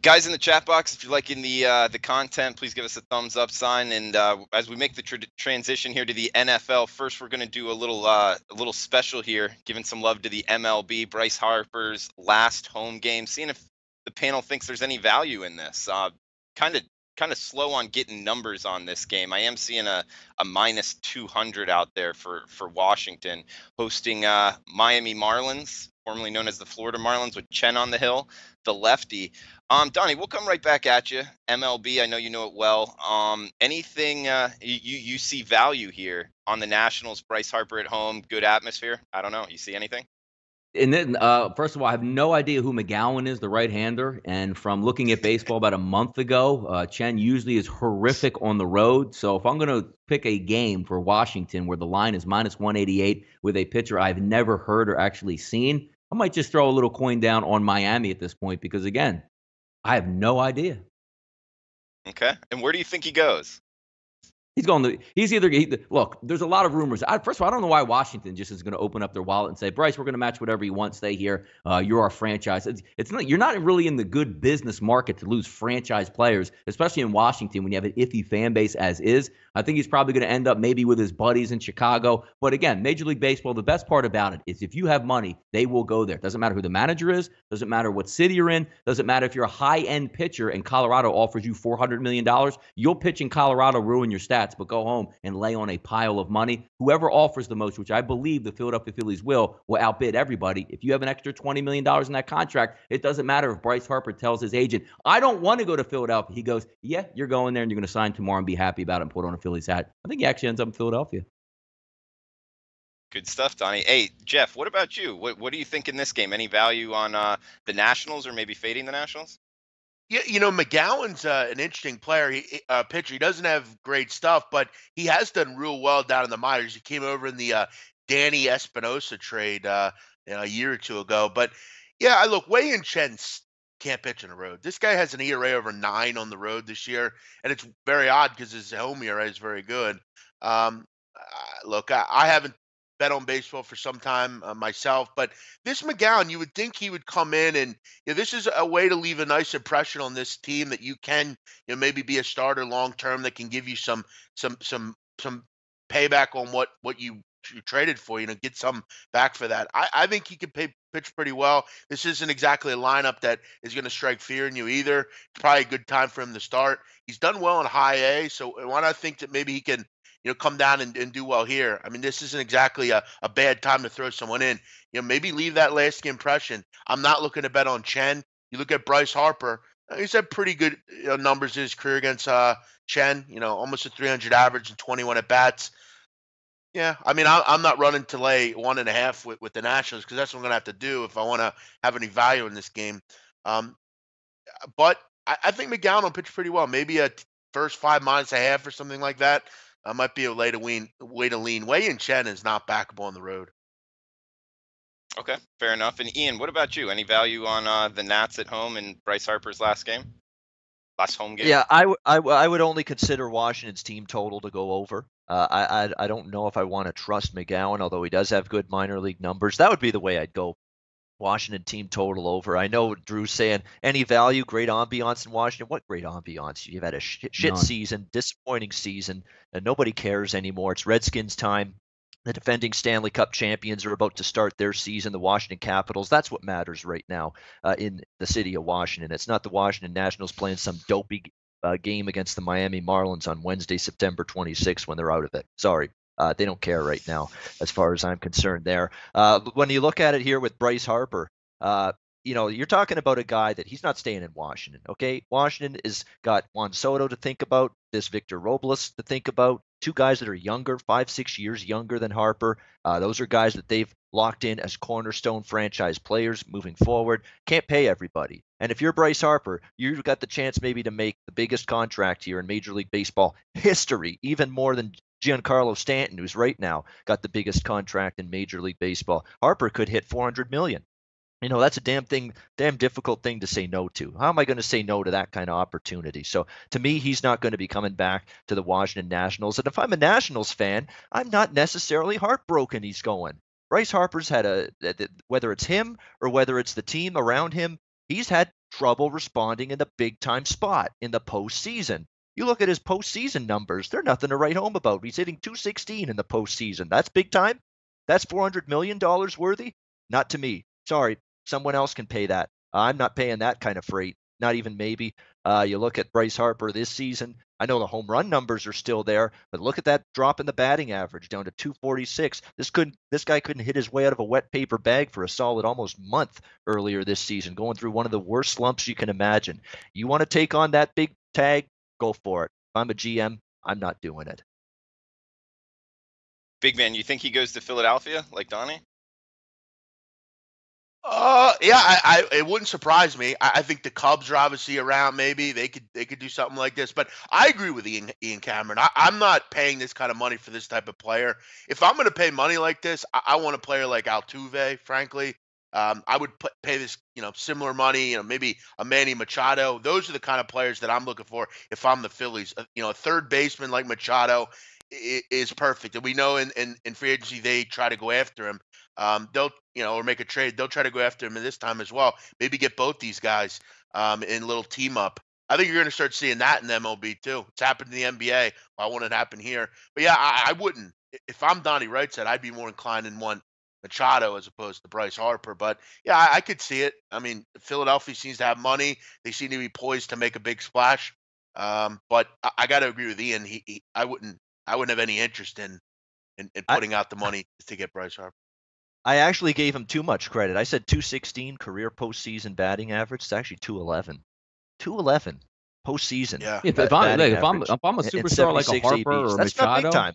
Guys in the chat box, if you're liking the content, please give us a thumbs up sign. And as we make the transition here to the NFL, first we're going to do a little special here, giving some love to the MLB, Bryce Harper's last home game. Seeing if the panel thinks there's any value in this. Kind of slow on getting numbers on this game. I am seeing a minus 200 out there for Washington hosting Miami Marlins, formerly known as the Florida Marlins, with Chen on the hill, the lefty. Donnie, we'll come right back at you. MLB, I know you know it well. Anything you see value here on the Nationals? Bryce Harper at home, good atmosphere. I don't know. You see anything? And then, first of all, I have no idea who McGowan is, the right-hander. And from looking at baseball about a month ago, Chen usually is horrific on the road. So if I'm going to pick a game for Washington where the line is minus 188 with a pitcher I've never heard or actually seen, I might just throw a little coin down on Miami at this point because, again, I have no idea. Okay. And where do you think he goes? He's going to look, there's a lot of rumors. First of all, I don't know why Washington just is going to open up their wallet and say, Bryce, we're going to match whatever you want. Stay here. You're our franchise. It's not, you're not really in the good business market to lose franchise players, especially in Washington when you have an iffy fan base as is. I think he's probably going to end up maybe with his buddies in Chicago. But again, Major League Baseball, the best part about it is if you have money, they will go there. Doesn't matter who the manager is. Doesn't matter what city you're in. Doesn't matter if you're a high-end pitcher and Colorado offers you $400 million. You'll pitch in Colorado, ruin your stats, but go home and lay on a pile of money. Whoever offers the most, which I believe the Philadelphia Phillies will outbid everybody. If you have an extra $20 million in that contract, it doesn't matter if Bryce Harper tells his agent, I don't want to go to Philadelphia. He goes, yeah, you're going there and you're going to sign tomorrow and be happy about it and put on a Phillies hat. I think he actually ends up in Philadelphia. Good stuff, Donnie. Hey, Jeff, what about you? What do you think in this game? Any value on the Nationals or maybe fading the Nationals? Yeah, McGowan's an interesting player, pitcher. He doesn't have great stuff, but he has done real well down in the minors. He came over in the Danny Espinosa trade a year or two ago. But, yeah, look, Wei and Chen can't pitch on the road. This guy has an ERA over 9 on the road this year, and it's very odd because his home ERA is very good. Look, I haven't bet on baseball for some time myself, but this McGowan, you would think he would come in and this is a way to leave a nice impression on this team that you can maybe be a starter long term that can give you some payback on what you traded for, get some back for that. I think he could pitch pretty well. This isn't exactly a lineup that is going to strike fear in you either. It's probably a good time for him to start. He's done well in high A, so why not think that maybe he can come down and do well here. I mean, this isn't exactly a bad time to throw someone in. Maybe leave that lasting impression. I'm not looking to bet on Chen. You look at Bryce Harper. He's had pretty good numbers in his career against Chen. Almost a 300 average and 21 at bats. Yeah, I mean, I'm not running to lay 1.5 with the Nationals because that's what I'm going to have to do if I want to have any value in this game. But I think McGowan will pitch pretty well. Maybe a first 5 minus a half or something like that. Might be a way to lean. Wei and Chen is not backable on the road. Okay, fair enough. And Ian, what about you? Any value on the Nats at home in Bryce Harper's last home game? Yeah, I would only consider Washington's team total to go over. I don't know if I want to trust McGowan, although he does have good minor league numbers. That would be the way I'd go. Washington team total over. I know Drew's saying any value, great ambiance in Washington. What great ambiance? You've had a shit season, disappointing season, and nobody cares anymore. It's Redskins time. The defending Stanley Cup champions are about to start their season, the Washington Capitals. That's what matters right now in the city of Washington. It's not the Washington Nationals playing some dopey game against the Miami Marlins on Wednesday, September 26th when they're out of it. Sorry. They don't care right now, as far as I'm concerned there. When you look at it here with Bryce Harper, you're talking about a guy that he's not staying in Washington, okay? Washington has got Juan Soto to think about, this Victor Robles to think about, two guys that are younger, 5-6 years younger than Harper. Those are guys that they've locked in as cornerstone franchise players moving forward. Can't pay everybody. And if you're Bryce Harper, you've got the chance maybe to make the biggest contract here in Major League Baseball history, even more than Giancarlo Stanton, who's right now got the biggest contract in Major League Baseball. Harper could hit $400 million. That's a damn difficult thing to say no to. How am I going to say no to that kind of opportunity? So to me, he's not going to be coming back to the Washington Nationals. And if I'm a Nationals fan, I'm not necessarily heartbroken he's going. Bryce Harper's had whether it's him or whether it's the team around him, he's had trouble responding in the big-time spot in the postseason. You look at his postseason numbers, they're nothing to write home about. He's hitting .216 in the postseason. That's big time? That's $400 million worthy? Not to me. Sorry, someone else can pay that. I'm not paying that kind of freight. Not even maybe. You look at Bryce Harper this season. I know the home run numbers are still there, but look at that drop in the batting average down to 246. This guy couldn't hit his way out of a wet paper bag for a solid almost month earlier this season, going through one of the worst slumps you can imagine. You want to take on that big tag? Go for it. If I'm a GM, I'm not doing it. Big man, you think he goes to Philadelphia like Donnie? Yeah, it wouldn't surprise me. I think the Cubs are obviously around. Maybe they could do something like this. But I agree with Ian Cameron. I'm not paying this kind of money for this type of player. If I'm going to pay money like this, I want a player like Altuve. Frankly, I would pay this, similar money. Maybe a Manny Machado. Those are the kind of players that I'm looking for if I'm the Phillies. A third baseman like Machado is perfect, and we know in free agency they try to go after him. They'll or make a trade. They'll try to go after him this time as well. Maybe get both these guys in a little team up. I think you're going to start seeing that in the MLB too. It's happened in the NBA. Why wouldn't it happen here? But yeah, I wouldn't. If I'm Donnie Wright's, I'd be more inclined in one Machado as opposed to Bryce Harper. But yeah, I could see it. I mean, Philadelphia seems to have money. They seem to be poised to make a big splash. But I got to agree with Ian. I wouldn't have any interest in putting out the money to get Bryce Harper. I actually gave him too much credit. I said 216 career postseason batting average. It's actually 211. 211 postseason. Yeah. If I'm a superstar like a Harper or that's Machado, not big time.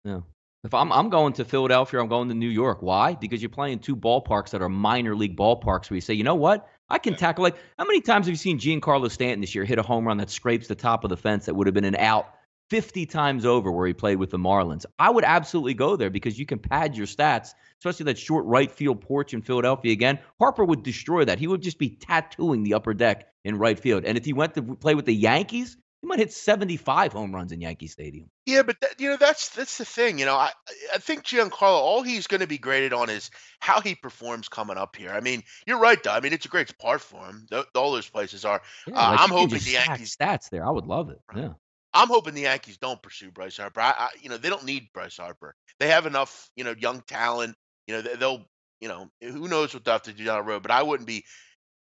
Yeah. If I'm going to Philadelphia, I'm going to New York. Why? Because you're playing two ballparks that are minor league ballparks where you say, you know what? I can tackle. Like, how many times have you seen Giancarlo Stanton this year hit a home run that scrapes the top of the fence that would have been an out 50 times over where he played with the Marlins? I would absolutely go there because you can pad your stats, especially that short right field porch in Philadelphia again. Harper would destroy that. He would just be tattooing the upper deck in right field. And if he went to play with the Yankees, he might hit 75 home runs in Yankee Stadium. Yeah, but that's the thing. I think Giancarlo, all he's going to be graded on is how he performs coming up here. I mean, you're right, though. I mean, it's a great spot for him. All those places are. Yeah, I'm hoping the Yankees stats there. I would love it. Right. Yeah. I'm hoping the Yankees don't pursue Bryce Harper. They don't need Bryce Harper. They have enough, young talent. They'll, who knows what they'll have to do down the road. But I wouldn't be.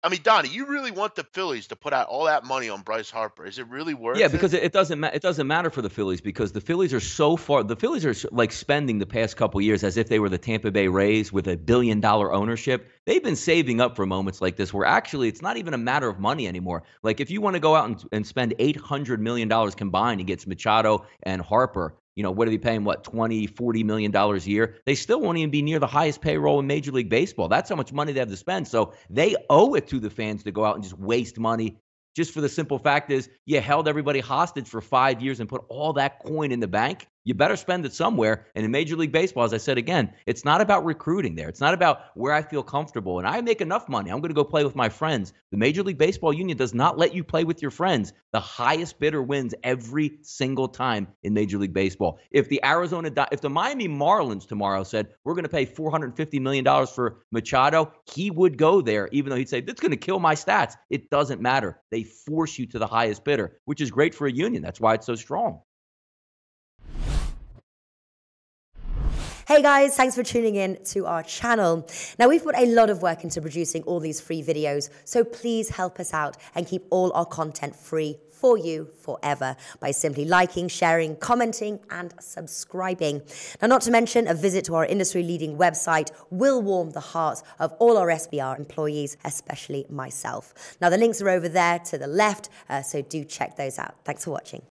I mean, Donnie, you really want the Phillies to put out all that money on Bryce Harper? Is it really worth it? Yeah, because it doesn't matter for the Phillies because the Phillies are so far. The Phillies are like spending the past couple years as if they were the Tampa Bay Rays with $1 billion ownership. They've been saving up for moments like this where actually it's not even a matter of money anymore. Like if you want to go out and spend $800 million combined and get Machado and Harper, what are they paying, $20, $40 million a year? They still won't even be near the highest payroll in Major League Baseball. That's how much money they have to spend. So they owe it to the fans to go out and just waste money just for the simple fact is you held everybody hostage for 5 years and put all that coin in the bank. You better spend it somewhere. And in Major League Baseball, as I said again, it's not about recruiting there. It's not about where I feel comfortable. And I make enough money. I'm going to go play with my friends. The Major League Baseball Union does not let you play with your friends. The highest bidder wins every single time in Major League Baseball. If the Miami Marlins tomorrow said, we're going to pay $450 million for Machado, he would go there, even though he'd say, that's going to kill my stats. It doesn't matter. They force you to the highest bidder, which is great for a union. That's why it's so strong. Hey guys, thanks for tuning in to our channel. Now we've put a lot of work into producing all these free videos, so please help us out and keep all our content free for you forever by simply liking, sharing, commenting, and subscribing. Now, not to mention, a visit to our industry-leading website will warm the hearts of all our SBR employees, especially myself. Now, the links are over there to the left, so do check those out. Thanks for watching.